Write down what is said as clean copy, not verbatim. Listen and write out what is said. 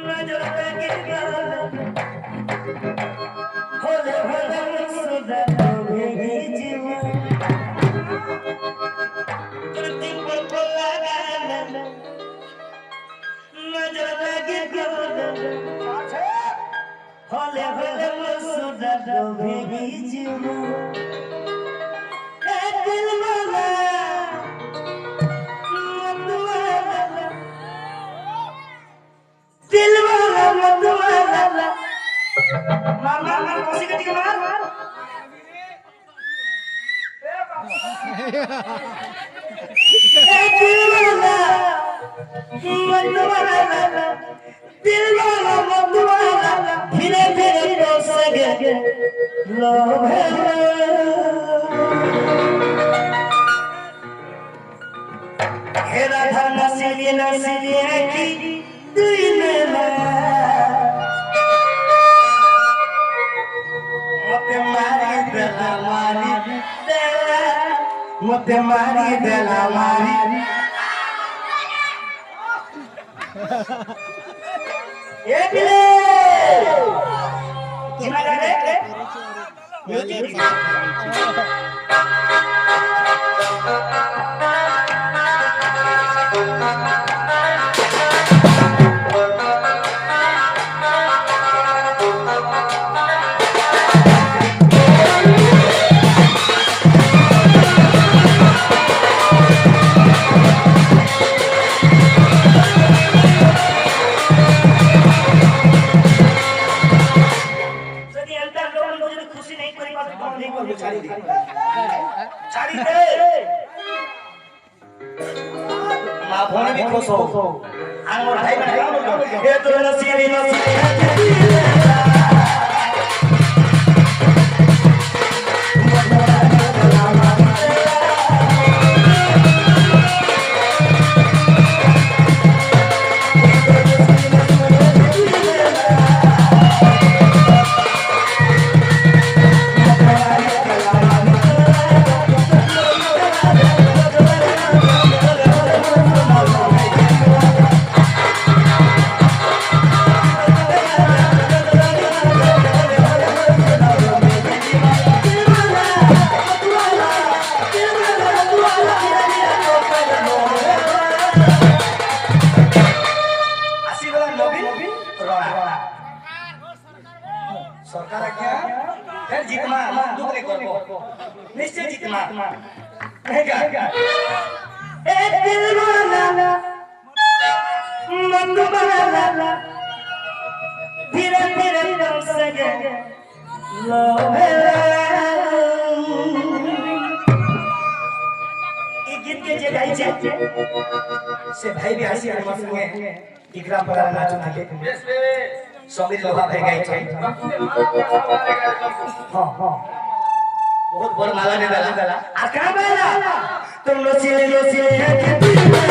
नजर के होले होले सुदा भेगी जीवा तुरती पर लगा नजर के होले होले सुदा भेगी जीवा मार कोसी के टिके मार दिल वाला धीरे धीरे तो सगे लोभ हेरा था नसीली की दुई में मते मारी देला मारी ए बिले किना रे म्यूजिक भोनी भी खुश हो आंगोर भाई बना ये तो नसीब सरकार क्या फिर जीतना दूसरे को निश्चय जीतना नहीं क्या ए दिल वाला मन वाला धीरे धीरे तुम सगे ये गीत के जे गाई छे से भाई भी हंसी हर संगे इकराम पर नाच नाचे समीर लोहा भाई गई छे हां हां बहुत बड़ माला ने डाला आ का माला तुम लो सिले के